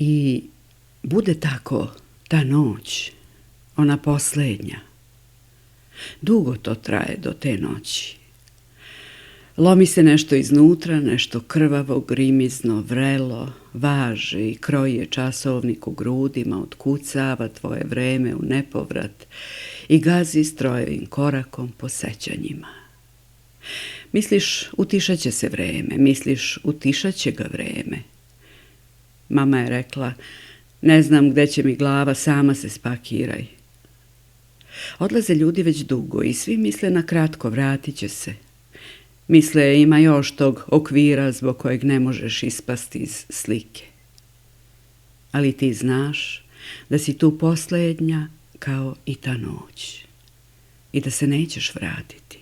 I bude tako ta noć, ona posljednja. Dugo to traje do te noći. Lomi se nešto iznutra, nešto krvavo, grimizno, vrelo, važi i kroji časovnik u grudima, otkucava tvoje vreme u nepovrat i gazi strojevim korakom po sećanjima. Misliš, utišat će se vreme, misliš, utišat će ga vreme. Mama je rekla, ne znam gde će mi glava, sama se spakiraj. Odlaze ljudi već dugo i svi misle na kratko, vratit će se. Misle, ima još tog okvira zbog kojeg ne možeš ispasti iz slike. Ali ti znaš da si tu posljednja kao i ta noć i da se nećeš vratiti.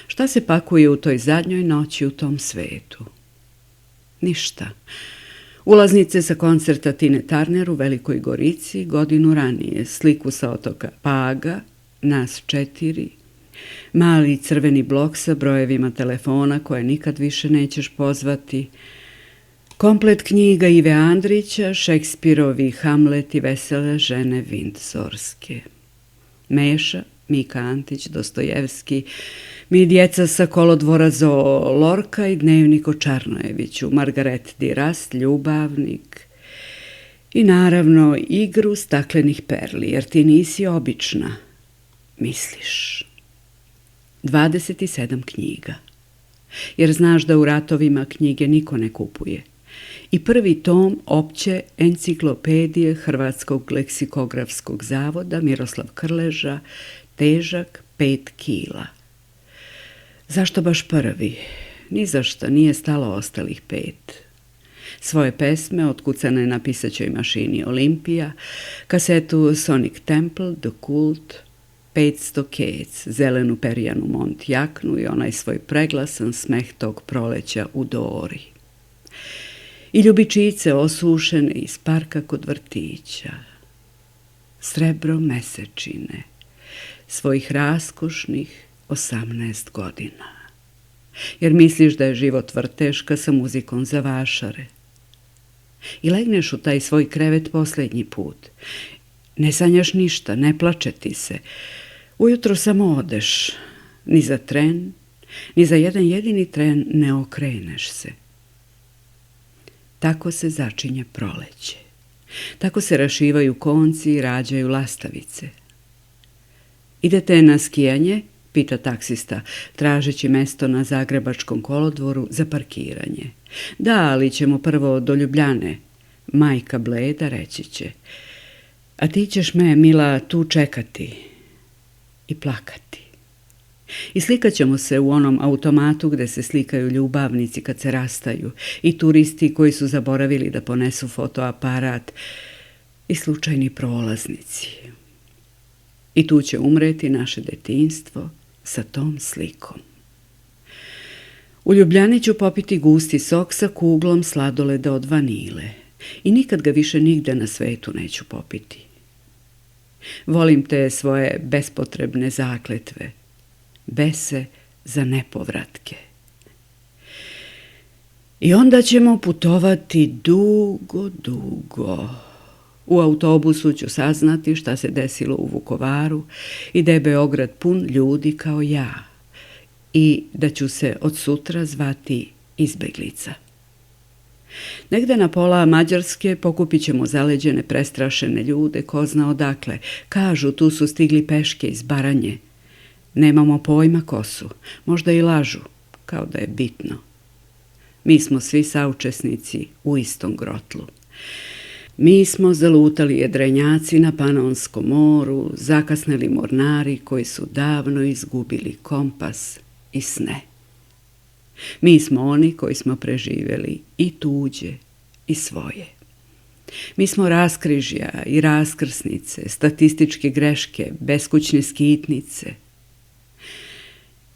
Šta se pakuje u toj zadnjoj noći u tom svetu? Ništa. Ulaznice sa koncerta Tine Turner u Velikoj Gorici godinu ranije, sliku sa otoka Paga, nas 4, mali crveni blok sa brojevima telefona koje nikad više nećeš pozvati, komplet knjiga Ive Andrića, Šekspirovi Hamlet i Vesele žene Vindsorske. Meša, Mika Antić, Dostojevski, mi djeca sa kolodvora Zoo, Lorka i dnevnik o Čarnojeviću, Margaret Duras, Ljubavnik i naravno igru staklenih perli, jer ti nisi obična, misliš. 27 knjiga, jer znaš da u ratovima knjige niko ne kupuje. I prvi tom opće enciklopedije Hrvatskog leksikografskog zavoda Miroslav Krleža, težak 5 kila. Zašto baš prvi? Ni zašto nije stalo ostalih 5. Svoje pesme otkucane na pisaćoj mašini Olimpija, kasetu Sonic Temple, The Cult, 500 kec, zelenu perijanu Mont jaknu i onaj svoj preglasan smeh tog proleća u Dori. I ljubičice osušene iz parka kod vrtića. Srebro mesečine, svojih raskošnih 18 godina. Jer misliš da je život vrteška sa muzikom za vašare. I legneš u taj svoj krevet posljednji put. Ne sanjaš ništa, ne plače ti se. Ujutro samo odeš. Ni za tren, ni za jedan jedini tren ne okreneš se. Tako se začinje proleće. Tako se rašivaju konci i rađaju lastavice. Idete na skijanje? Pita taksista, tražeći mesto na zagrebačkom kolodvoru za parkiranje. Da, ali ćemo prvo do Ljubljane. Majka bleda reći će. A ti ćeš me, mila, tu čekati i plakati. I slikat ćemo se u onom automatu gde se slikaju ljubavnici kad se rastaju i turisti koji su zaboravili da ponesu fotoaparat i slučajni prolaznici. I tu će umreti naše detinjstvo sa tom slikom. U Ljubljani ću popiti gusti sok sa kuglom sladoleda od vanile i nikad ga više nigde na svetu neću popiti. Volim te svoje bespotrebne zakletve, bese za nepovratke. I onda ćemo putovati dugo, dugo. U autobusu ću saznati šta se desilo u Vukovaru i da je Beograd pun ljudi kao ja i da ću se od sutra zvati izbeglica. Negde na pola Mađarske pokupit ćemo zaleđene, prestrašene ljude, ko zna odakle. Kažu, tu su stigli peške iz Baranje. Nemamo pojma ko su, možda i lažu, kao da je bitno. Mi smo svi saučesnici u istom grotlu. Mi smo zalutali jedrenjaci na Panonskom moru, zakasneli mornari koji su davno izgubili kompas i sne. Mi smo oni koji smo preživjeli i tuđe i svoje. Mi smo raskrižja i raskrsnice, statističke greške, beskućne skitnice.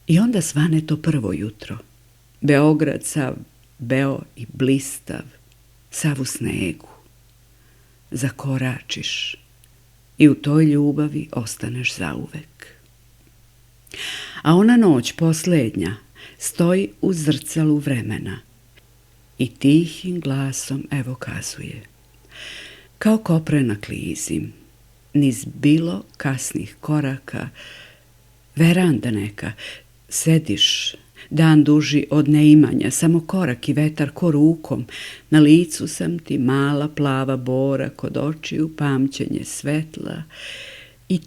I onda svane to prvo jutro. Beograd sav beo i blistav, sav u snegu. Zakoračiš i u toj ljubavi ostaneš zauvek. A ona noć posljednja stoji u zrcalu vremena i tihim glasom evo kazuje. Kao koprena klizim, niz bilo kasnih koraka, veranda neka, sediš, dan duži od neimanja, samo korak i vetar ko rukom, na licu sam ti mala plava bora, kod očiju pamćenje svetla i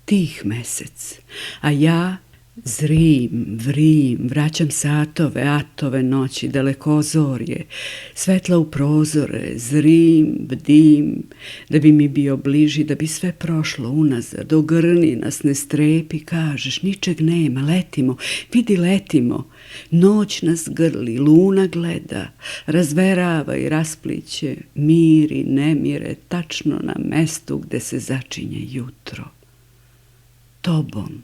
tih mesec, a ja zrim, vrim, vraćam satove, atove noći, dalekozorje, svetla u prozore, zrim, bdim, da bi mi bio bliži, da bi sve prošlo unazad, ogrni nas, ne strepi, kažeš, ničeg nema, letimo, vidi letimo, noć nas grli, luna gleda, razverava i raspliće, mir i nemire, tačno na mestu gde se začinje jutro. Tobom.